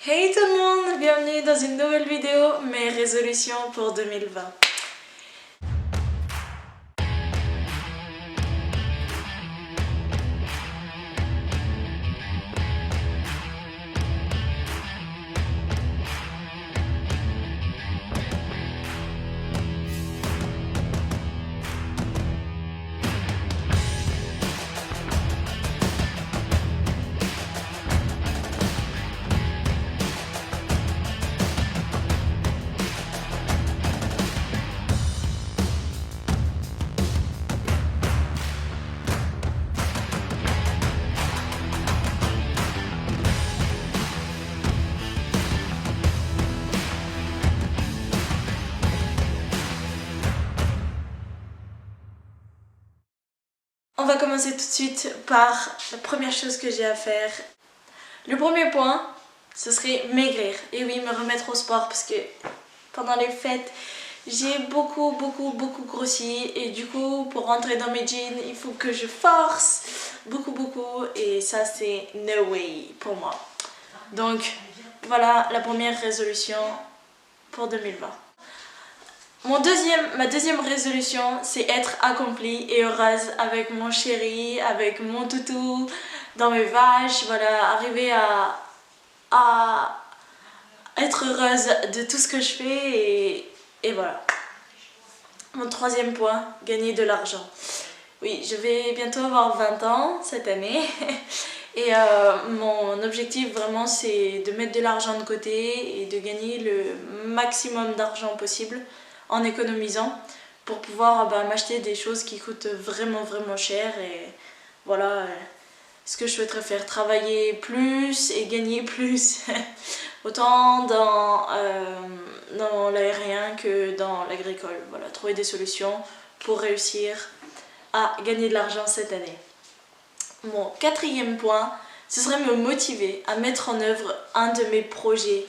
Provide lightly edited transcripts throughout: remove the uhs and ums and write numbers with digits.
Hey tout le monde, bienvenue dans une nouvelle vidéo, mes résolutions pour 2020. On va commencer tout de suite par la première chose que j'ai à faire. Le premier point, ce serait maigrir. Et oui, me remettre au sport parce que pendant les fêtes, j'ai beaucoup grossi. Et du coup, pour rentrer dans mes jeans, il faut que je force beaucoup. Et ça, c'est no way pour moi. Donc, voilà la première résolution pour 2020. Ma deuxième résolution, c'est être accomplie et heureuse avec mon chéri, avec mon toutou, dans mes vaches, voilà, arriver à être heureuse de tout ce que je fais et voilà. Mon troisième point, gagner de l'argent. Oui, je vais bientôt avoir 20 ans cette année et mon objectif vraiment c'est de mettre de l'argent de côté et de gagner le maximum d'argent possible en économisant pour pouvoir m'acheter des choses qui coûtent vraiment cher et voilà ce que je souhaiterais faire, travailler plus et gagner plus autant dans l'aérien que dans l'agricole, voilà, trouver des solutions pour réussir à gagner de l'argent cette année. Mon quatrième point, ce serait me motiver à mettre en œuvre un de mes projets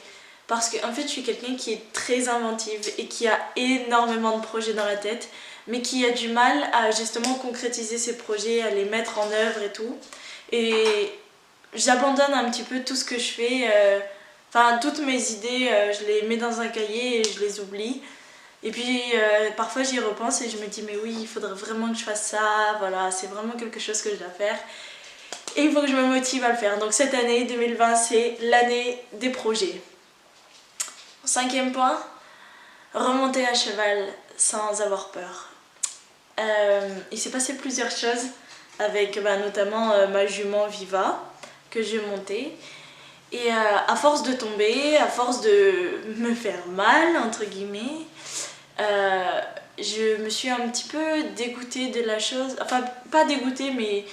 parce que en fait je suis quelqu'un qui est très inventive et qui a énormément de projets dans la tête mais qui a du mal à justement concrétiser ses projets, à les mettre en œuvre et tout, et j'abandonne un petit peu tout ce que je fais, toutes mes idées je les mets dans un cahier et je les oublie. Et puis parfois j'y repense et je me dis mais oui, il faudrait vraiment que je fasse ça, voilà, c'est vraiment quelque chose que je dois faire. Et il faut que je me motive à le faire. Donc cette année 2020, c'est l'année des projets. Cinquième point, remonter à cheval sans avoir peur. Il s'est passé plusieurs choses avec notamment ma jument Viva que j'ai montée. Et à force de tomber, à force de me faire mal, entre guillemets, je me suis un petit peu dégoûtée de la chose. Enfin, pas dégoûtée, mais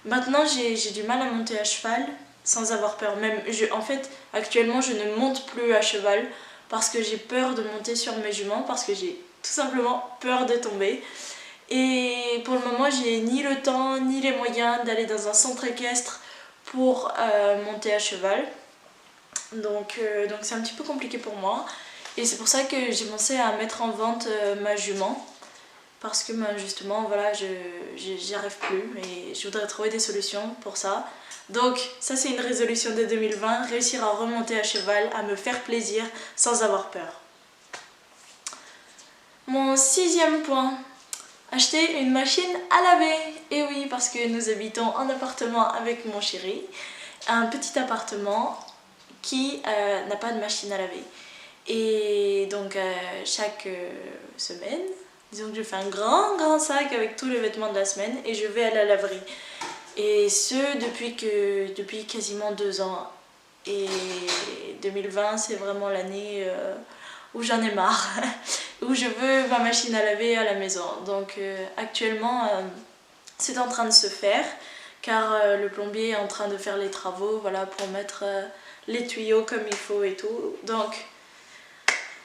maintenant j'ai du mal à monter à cheval sans avoir peur. Même, en fait, actuellement, je ne monte plus à cheval parce que j'ai peur de monter sur mes juments, parce que j'ai tout simplement peur de tomber. Et pour le moment, j'ai ni le temps ni les moyens d'aller dans un centre équestre pour monter à cheval. Donc c'est un petit peu compliqué pour moi. Et c'est pour ça que j'ai pensé à mettre en vente ma jument. Parce que justement, voilà, j'y arrive plus et je voudrais trouver des solutions pour ça. Donc ça c'est une résolution de 2020, réussir à remonter à cheval, à me faire plaisir sans avoir peur. Mon sixième point, acheter une machine à laver. Et oui, parce que nous habitons en appartement avec mon chéri, un petit appartement qui n'a pas de machine à laver. Et donc chaque semaine, disons que je fais un grand sac avec tous les vêtements de la semaine et je vais à la laverie. Et ce depuis quasiment 2 ans. Et 2020 c'est vraiment l'année où j'en ai marre, où je veux ma machine à laver à la maison. Donc actuellement c'est en train de se faire car le plombier est en train de faire les travaux, voilà, pour mettre les tuyaux comme il faut et tout. Donc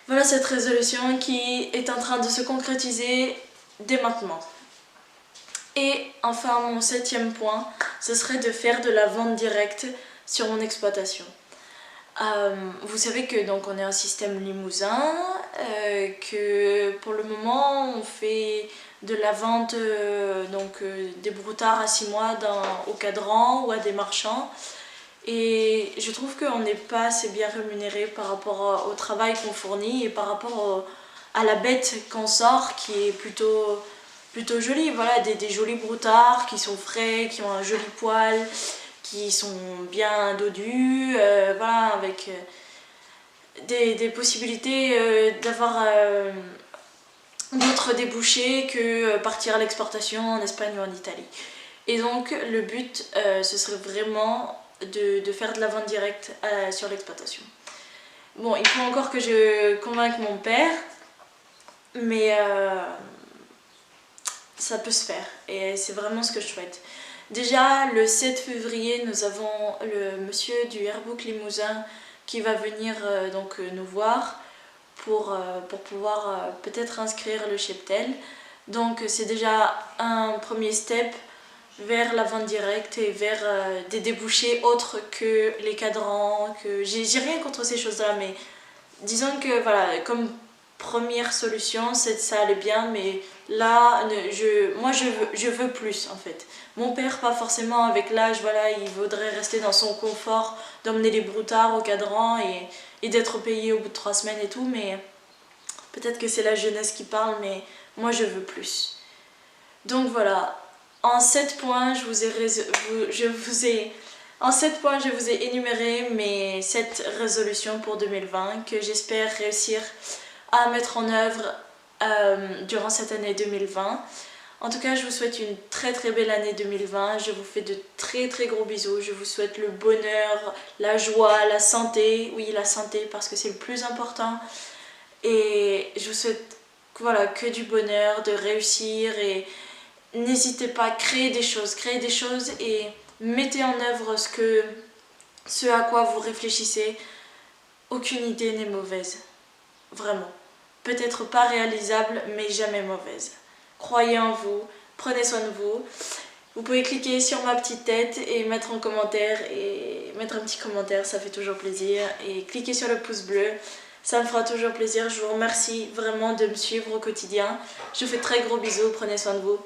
voilà cette résolution qui est en train de se concrétiser dès maintenant. Et enfin mon septième point, ce serait de faire de la vente directe sur mon exploitation. Vous savez que donc on est un système limousin, que pour le moment on fait de la vente des broutards à 6 mois au cadran ou à des marchands. Et je trouve qu'on n'est pas assez bien rémunéré par rapport au travail qu'on fournit et par rapport à la bête qu'on sort qui est plutôt jolie. Voilà, des jolis broutards qui sont frais, qui ont un joli poil, qui sont bien dodus, voilà, avec des possibilités d'avoir d'autres débouchés que partir à l'exportation en Espagne ou en Italie. Et donc le but ce serait vraiment de faire de la vente directe sur l'exploitation. Bon, il faut encore que je convainque mon père, mais ça peut se faire et c'est vraiment ce que je souhaite. Déjà le 7 février nous avons le monsieur du Airbook Limousin qui va venir donc nous voir pour pouvoir peut-être inscrire le cheptel. Donc c'est déjà un premier step vers la vente directe et vers des débouchés autres que les cadrans, que j'ai rien contre ces choses-là, mais disons que voilà, comme première solution, ça allait bien, mais là, moi je veux plus en fait. Mon père, pas forcément avec l'âge, voilà, il voudrait rester dans son confort, d'emmener les broutards au cadran et d'être payé au bout de 3 semaines et tout, mais peut-être que c'est la jeunesse qui parle, mais moi je veux plus. Donc voilà, en 7 points, je vous ai énuméré mes 7 résolutions pour 2020 que j'espère réussir à mettre en œuvre durant cette année 2020. En tout cas, je vous souhaite une très très belle année 2020. Je vous fais de très très gros bisous. Je vous souhaite le bonheur, la joie, la santé. Oui, la santé parce que c'est le plus important. Et je vous souhaite voilà, que du bonheur, de réussir et n'hésitez pas à créer des choses et mettez en œuvre ce à quoi vous réfléchissez. Aucune idée n'est mauvaise, vraiment. Peut-être pas réalisable, mais jamais mauvaise. Croyez en vous, prenez soin de vous. Vous pouvez cliquer sur ma petite tête et mettre un petit commentaire, ça fait toujours plaisir. Et cliquez sur le pouce bleu, ça me fera toujours plaisir. Je vous remercie vraiment de me suivre au quotidien. Je vous fais très gros bisous, prenez soin de vous.